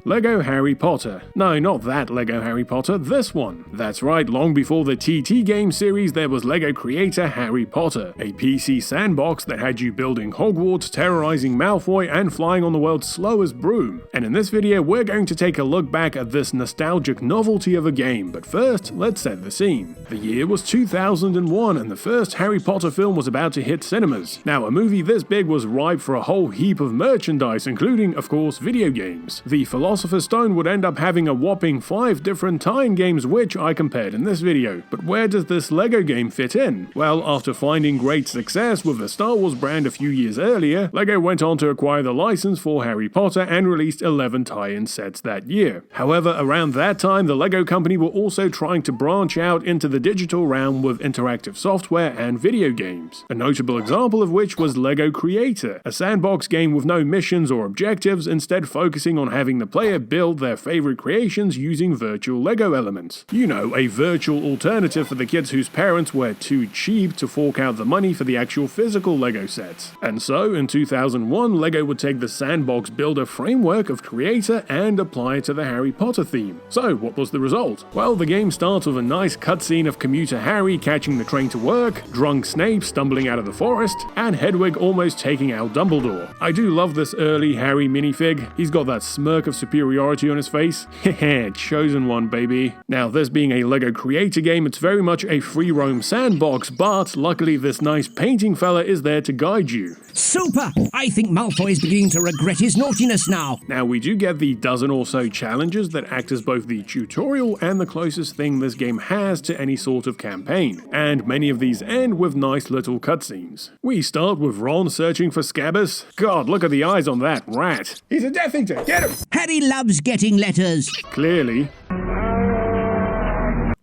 Lego Harry Potter. No, not that Lego Harry Potter, this one. That's right, long before the TT game series, there was Lego creator Harry Potter, a PC sandbox that had you building Hogwarts, terrorizing Malfoy, and flying on the world's slowest broom. And in this video, we're going to take a look back at this nostalgic novelty of a game, but first, let's set the scene. The year was 2001, and the first Harry Potter film was about to hit cinemas. Now, a movie this big was ripe for a whole heap of merchandise, including, of course, video games. The Philosopher's Stone would end up having a whopping 5 different tie-in games, which I compared in this video. But where does this Lego game fit in? Well, after finding great success with the Star Wars brand a few years earlier, Lego went on to acquire the license for Harry Potter and released 11 tie-in sets that year. However, around that time, the Lego company were also trying to branch out into the digital realm with interactive software and video games. A notable example of which was Lego Creator, a sandbox game with no missions or objectives, instead focusing on having the player build their favorite creations using virtual Lego elements. You know, a virtual alternative for the kids whose parents were too cheap to fork out the money for the actual physical Lego sets. And so, in 2001, Lego would take the sandbox builder framework of Creator and apply it to the Harry Potter theme. So, what was the result? Well, the game starts with a nice cutscene of commuter Harry catching the train to work, drunk Snape stumbling out of the forest, and Hedwig almost taking out Dumbledore. I do love this early Harry minifig. He's got that smirk of superiority on his face. Heh, chosen one, baby. Now, this being a Lego Creator game, it's very much a free roam sandbox, but luckily this nice painting fella is there to guide you. Super! I think Malfoy is beginning to regret his naughtiness now. Now, we do get the dozen or so challenges that act as both the tutorial and the closest thing this game has to any sort of campaign, and many of these end with nice little cutscenes. We start with Ron searching for Scabbers. God, look at the eyes on that rat. He's a Death Eater, get him! Harry loves getting letters. Clearly.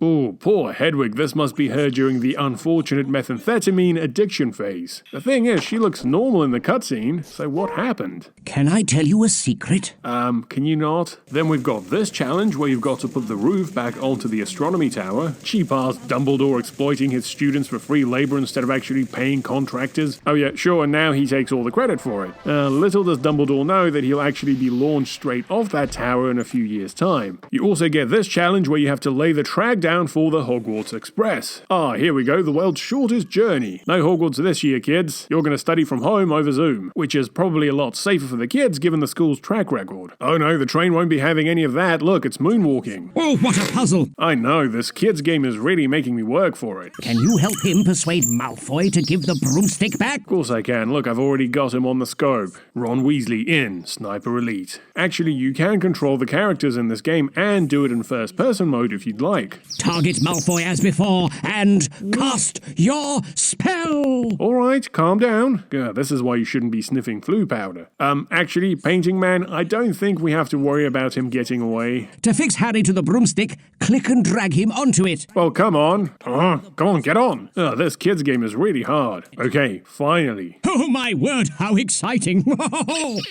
Ooh, poor Hedwig, this must be her during the unfortunate methamphetamine addiction phase. The thing is, she looks normal in the cutscene, so what happened? Can I tell you a secret? Can you not? Then we've got this challenge where you've got to put the roof back onto the astronomy tower. Cheap-ass Dumbledore exploiting his students for free labor instead of actually paying contractors. Oh yeah, sure, and now he takes all the credit for it. Little does Dumbledore know that he'll actually be launched straight off that tower in a few years' time. You also get this challenge where you have to lay the track down for the Hogwarts Express. Here we go, the world's shortest journey. No Hogwarts this year, kids. You're going to study from home over Zoom, which is probably a lot safer for the kids given the school's track record. Oh no, the train won't be having any of that. Look, it's moonwalking. Oh, what a puzzle! I know, this kids game is really making me work for it. Can you help him persuade Malfoy to give the broomstick back? Of course I can. Look, I've already got him on the scope. Ron Weasley in Sniper Elite. Actually, you can control the characters in this game and do it in first-person mode if you'd like. Target Malfoy as before, and cast your spell! Alright, calm down. This is why you shouldn't be sniffing flu powder. Actually, Painting Man, I don't think we have to worry about him getting away. To fix Harry to the broomstick, click and drag him onto it. Well, come on. Come on, get on. This kids game is really hard. Okay, finally. Oh my word, how exciting!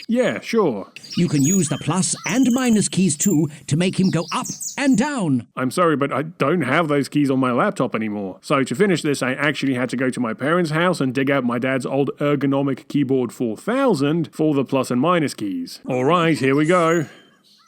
Yeah, sure. You can use the plus and minus keys too to make him go up and down. I'm sorry, but I don't have those keys on my laptop anymore. So to finish this, I actually had to go to my parents' house and dig out my dad's old ergonomic keyboard 4000 for the plus and minus keys. Alright, here we go.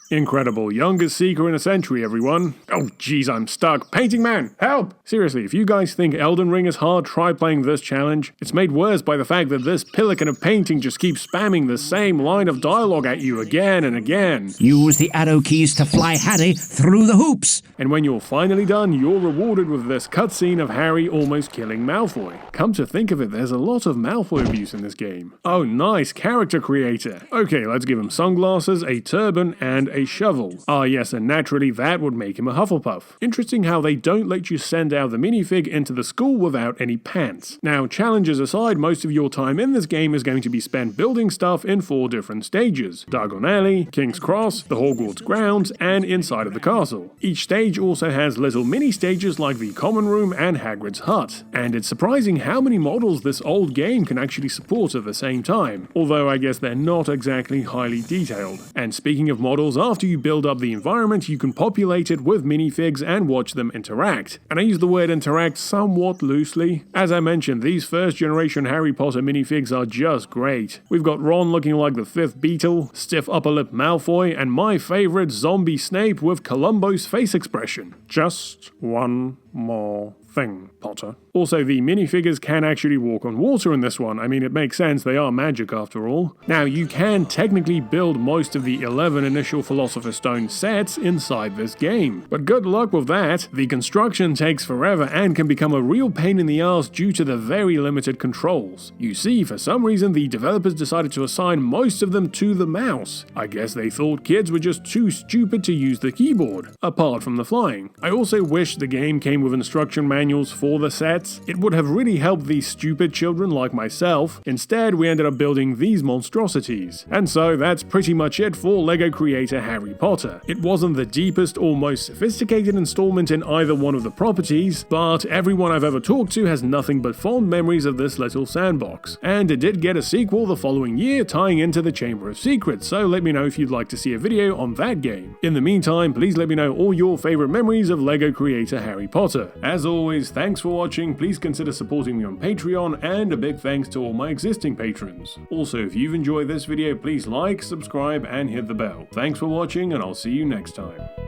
Incredible. Youngest seeker in a century, everyone. Oh, jeez, I'm stuck. Painting Man, help! Seriously, if you guys think Elden Ring is hard, try playing this challenge. It's made worse by the fact that this pelican of painting just keeps spamming the same line of dialogue at you again and again. Use the arrow keys to fly Harry through the hoops. And when you're finally done, you're rewarded with this cutscene of Harry almost killing Malfoy. Come to think of it, there's a lot of Malfoy abuse in this game. Oh, nice, character creator. Okay, let's give him sunglasses, a turban, and a shovel. Yes, and naturally that would make him a Hufflepuff. Interesting how they don't let you send out the minifig into the school without any pants. Now, challenges aside, most of your time in this game is going to be spent building stuff in 4 different stages: Diagon Alley, King's Cross, the Hogwarts grounds, and inside of the castle. Each stage also has little mini-stages like the Common Room and Hagrid's Hut. And it's surprising how many models this old game can actually support at the same time, although I guess they're not exactly highly detailed. And speaking of models, after you build up the environment, you can populate it with minifigs and watch them interact. And I use the word interact somewhat loosely. As I mentioned, these first generation Harry Potter minifigs are just great. We've got Ron looking like the 5th Beetle, stiff upper lip Malfoy, and my favorite zombie Snape with Columbo's face expression. Just one more thing, Potter. Also, the minifigures can actually walk on water in this one. I mean, it makes sense, they are magic after all. Now, you can technically build most of the 11 initial Philosopher's Stone sets inside this game, but good luck with that. The construction takes forever and can become a real pain in the ass due to the very limited controls. You see, for some reason, the developers decided to assign most of them to the mouse. I guess they thought kids were just too stupid to use the keyboard, apart from the flying. I also wish the game came with instruction manuals for the sets. It would have really helped these stupid children like myself. Instead, we ended up building these monstrosities. And so that's pretty much it for LEGO creator Harry Potter. It wasn't the deepest or most sophisticated installment in either one of the properties, but everyone I've ever talked to has nothing but fond memories of this little sandbox. And it did get a sequel the following year tying into the Chamber of Secrets, so let me know if you'd like to see a video on that game. In the meantime, please let me know all your favorite memories of LEGO creator Harry Potter. As always, thanks for watching. Please consider supporting me on Patreon, and a big thanks to all my existing patrons. Also, if you've enjoyed this video, please like, subscribe, and hit the bell. Thanks for watching, and I'll see you next time.